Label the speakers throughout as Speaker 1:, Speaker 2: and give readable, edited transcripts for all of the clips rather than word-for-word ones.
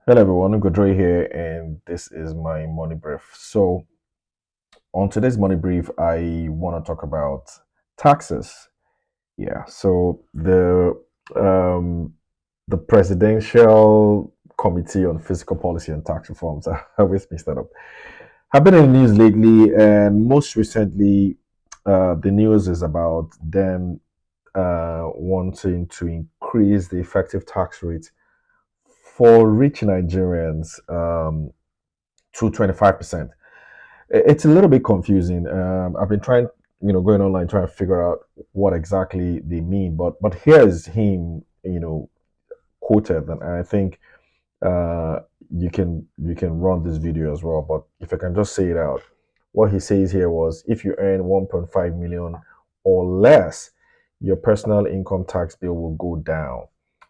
Speaker 1: Hello everyone, Godre here, and this is my money brief. So, on today's money brief, I want to talk about taxes. Yeah, so um, the Presidential Committee on Fiscal Policy and Tax Reforms, I always mix that up, have been in the news lately, and most recently, the news is about them wanting to increase the effective tax rate for rich Nigerians to 25%. It's a little bit confusing. I've been trying, going online trying to figure out what exactly they mean. But here is him, quoted, and I think uh, you can run this video as well. But if I can just say it out, what he says here was, if you earn 1.5 million or less, your personal income tax bill will go down.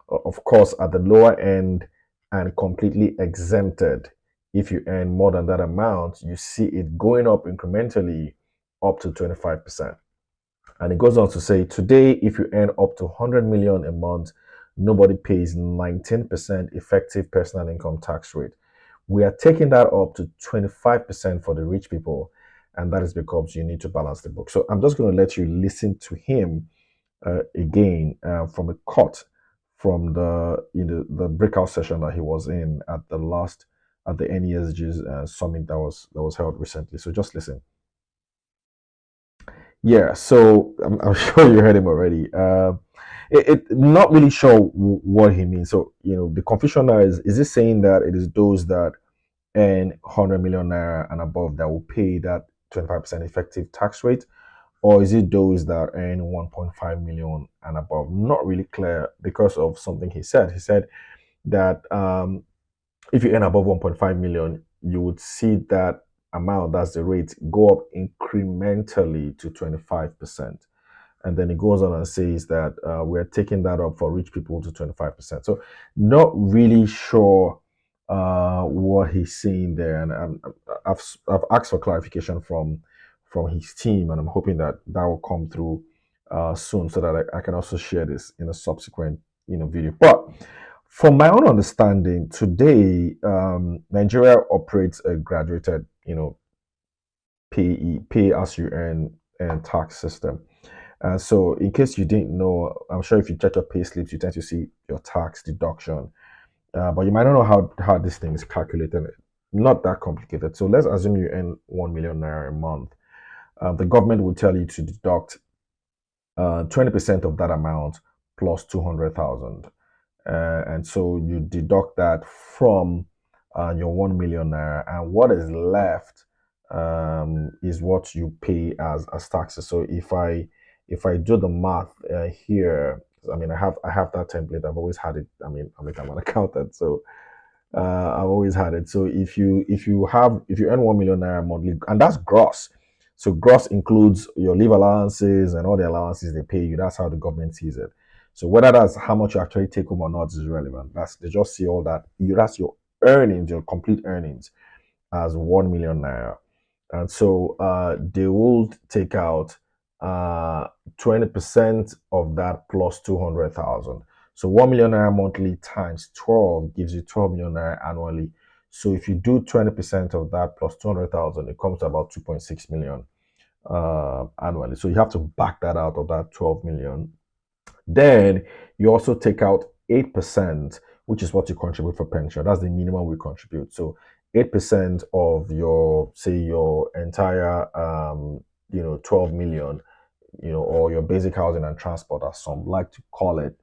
Speaker 1: Of course, at the lower end and completely exempted. If you earn more than that amount, you see it going up incrementally up to 25%. And it goes on to say, today, if you earn up to 100 million a month, nobody pays 19% effective personal income tax rate. We are taking that up to 25% for the rich people, and that is because you need to balance the book. So I'm just going to let you listen to him again from a cut from the breakout session that he was in at the NESG's summit that was held recently. So just listen. Yeah, so I'm sure you heard him already. Not really sure what he means. So the confusion now is it saying that it is those that earn 100 million naira and above that will pay that 25% effective tax rate, or is it those that earn 1.5 million and above? Not really clear because of something he said. He said that if you earn above 1.5 million, you would see that amount, that's the rate, go up incrementally to 25%. And then it goes on and says that we're taking that up for rich people to 25%. So not really sure what he's saying there, and I've asked for clarification from his team, and I'm hoping that that will come through soon, so that I can also share this in a subsequent video. But from my own understanding, today Nigeria operates a graduated pay as you earn and tax system. So, in case you didn't know, I'm sure if you check your pay slips, you tend to see your tax deduction. But you might not know how this thing is calculated. Not that complicated. So, let's assume you earn 1 million naira a month. The government will tell you to deduct 20% of that amount plus 200,000. And so you deduct that from your 1 million naira, and what is left is what you pay as taxes. So if I do the math here, I mean, I have that template. I've always had it. I mean, I'm an accountant, so I've always had it. So if you earn 1 million naira monthly, and that's gross. So gross includes your leave allowances and all the allowances they pay you. That's how the government sees it. So whether that's how much you actually take home or not is irrelevant. They just see all that. That's your earnings, your complete earnings, as 1 million naira. And so they will take out 20% of that plus 200,000. So 1 million naira monthly times 12 gives you 12 million naira annually. So if you do 20% of that plus 200,000, it comes to about 2.6 million annually. So you have to back that out of that 12 million. Then you also take out 8%, which is what you contribute for pension. That's the minimum we contribute. So 8% of your, say, your entire 12 million, or your basic housing and transport, as some like to call it.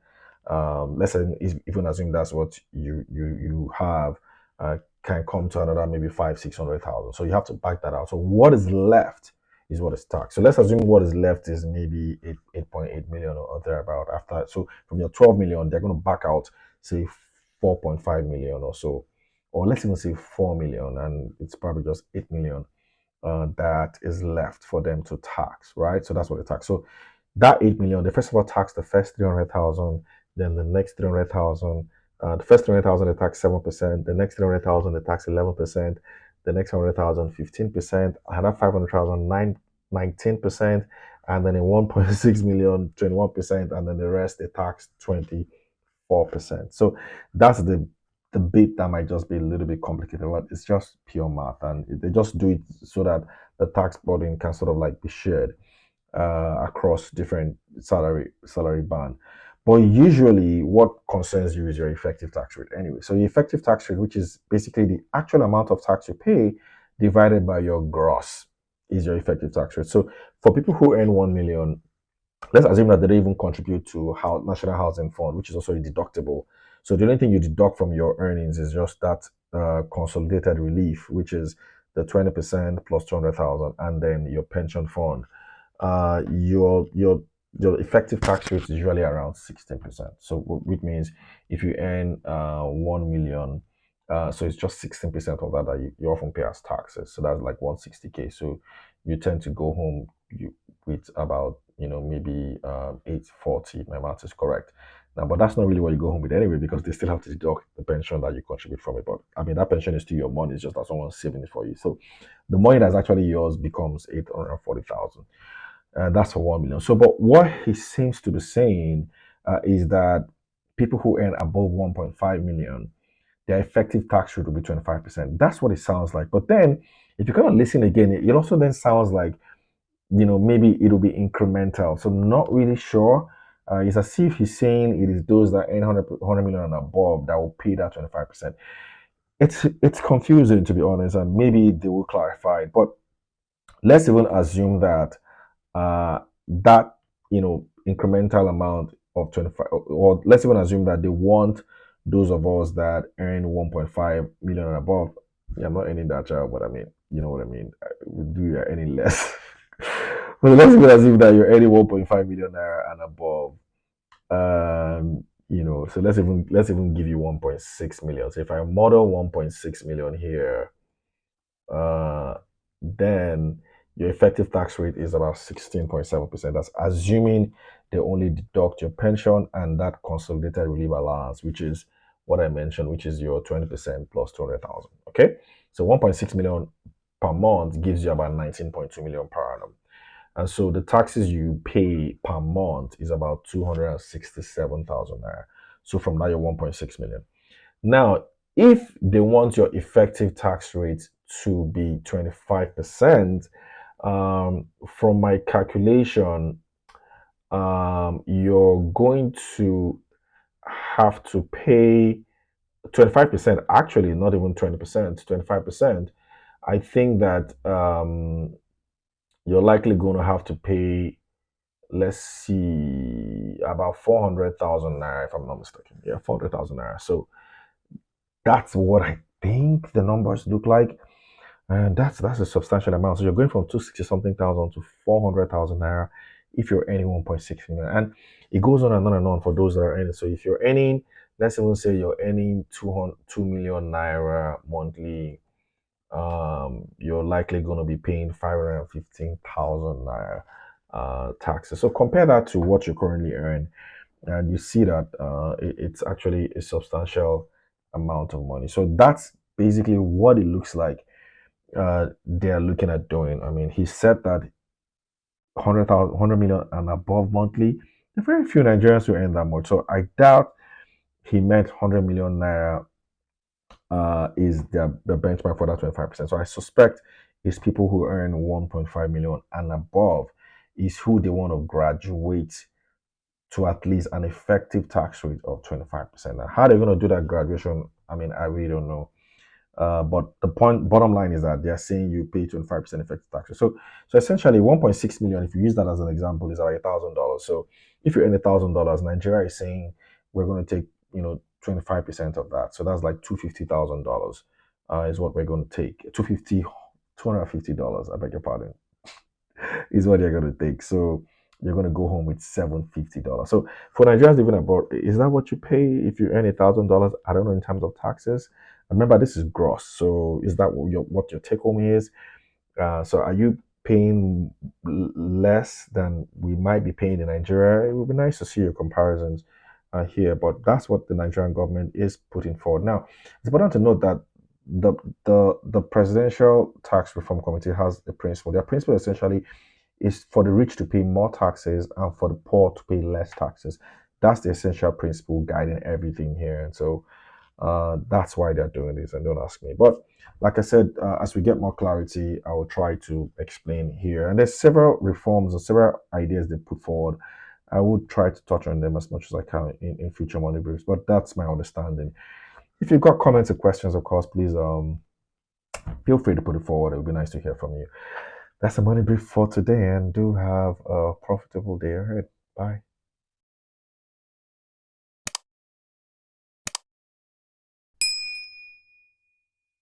Speaker 1: Let's say, if you can assume that's what you have, can come to another maybe 500,000-600,000. So you have to back that out. So what is left is what is taxed. So let's assume what is left is maybe 8.8 million or thereabout after. So from your 12 million, they're going to back out, say, 4.5 million or so, or let's even say 4 million, and it's probably just 8 million that is left for them to tax, right? So that's what they tax. So that 8 million, they first of all tax the first 300,000, then the next 300,000. The first 300,000 they tax 7%, the next 300,000 they tax 11%, the next 100,000 15%, another 500,000 19%, and then in 1.6 million 21%, and then the rest they tax 24%. So that's the the bit that might just be a little bit complicated, but it's just pure math, and they just do it so that the tax burden can sort of like be shared across different salary band. But usually, what concerns you is your effective tax rate anyway. So, your effective tax rate, which is basically the actual amount of tax you pay divided by your gross, is your effective tax rate. So, for people who earn 1 million, let's assume that they don't even contribute to how National Housing Fund, which is also a deductible. So the only thing you deduct from your earnings is just that consolidated relief, which is the 20% plus 200,000, and then your pension fund. Your effective tax rate is usually around 16%. So which means if you earn 1 million, so it's just 16% of that that you often pay as taxes. So that's like 160K. So you tend to go home with about maybe 840. My math is correct. Now, but that's not really what you go home with anyway, because they still have to deduct the pension that you contribute from it. But I mean, that pension is still your money. It's just that someone's saving it for you. So the money that's actually yours becomes 840,000. That's for 1 million. So, but what he seems to be saying is that people who earn above 1.5 million, their effective tax rate will be 25%. That's what it sounds like. But then, if you kind of listen again, it also then sounds like maybe it'll be incremental. So, not really sure. It's as if he's saying it is those that earn 100 million and above that will pay that 25%. It's confusing, to be honest, and maybe they will clarify it. But let's even assume that that incremental amount of 25, or let's even assume that they want those of us that earn 1.5 million and above. Yeah, I'm not earning that job, but I mean, you know what I mean. Do you any less? But let's even assume that you're earning 1.5 million naira and above. So let's even give you 1.6 million. So if I model 1.6 million here, uh, then your effective tax rate is about 16.7%. That's assuming they only deduct your pension and that consolidated relief allowance, which is what I mentioned, which is your 20% plus 200,000. Okay. So 1.6 million per month gives you about 19.2 million per annum. And so the taxes you pay per month is about 267,000 naira. So from that, you're 1.6 million. Now, if they want your effective tax rate to be 25%, from my calculation, you're going to have to pay 25%, actually, not even 20%, 25%. I think that you're likely going to have to pay, let's see, about 400,000 naira, if I'm not mistaken. Yeah, 400,000 naira. So that's what I think the numbers look like. And that's a substantial amount. So you're going from 260 something thousand to 400,000 naira if you're earning 1.6 million. And it goes on and on and on for those that are earning. So if you're earning, let's even say you're earning 2 million naira monthly, you're likely going to be paying 515,000 naira taxes. So compare that to what you currently earn, and you see that it's actually a substantial amount of money. So that's basically what it looks like they're looking at doing. I mean, he said that 100,000, 100 million and above monthly. There are very few Nigerians who earn that much. So I doubt he meant 100 million naira is the benchmark for that 25%. So I suspect it's people who earn 1.5 million and above is who they want to graduate to at least an effective tax rate of 25%. Now, how they're going to do that graduation, I mean, I really don't know. But the bottom line is that they're saying you pay 25% effective tax rate. So essentially, 1.6 million, if you use that as an example, is about $1,000. So if you earn $1,000, Nigeria is saying we're going to take 25% of that. So that's like $250,000 is what we're going to take. 250, $250. I beg your pardon, is what you're going to take. So you're going to go home with $750. So for Nigerians living abroad, is that what you pay if you earn $1,000? I don't know in terms of taxes. Remember, this is gross. So is that what your take home is? So are you paying less than we might be paying in Nigeria? It would be nice to see your comparisons here, but that's what the Nigerian government is putting forward. Now, it's important to note that the the Presidential Tax Reform Committee has a principle. Their principle essentially is for the rich to pay more taxes and for the poor to pay less taxes. That's the essential principle guiding everything here. And so That's why they're doing this, and don't ask me. But like I said, as we get more clarity, I will try to explain here. And there's several reforms or several ideas they put forward. I would try to touch on them as much as I can in future money briefs, but that's my understanding. If you've got comments or questions, of course, please feel free to put it forward. It would be nice to hear from you. That's the money brief for today, and do have a profitable day ahead. Bye.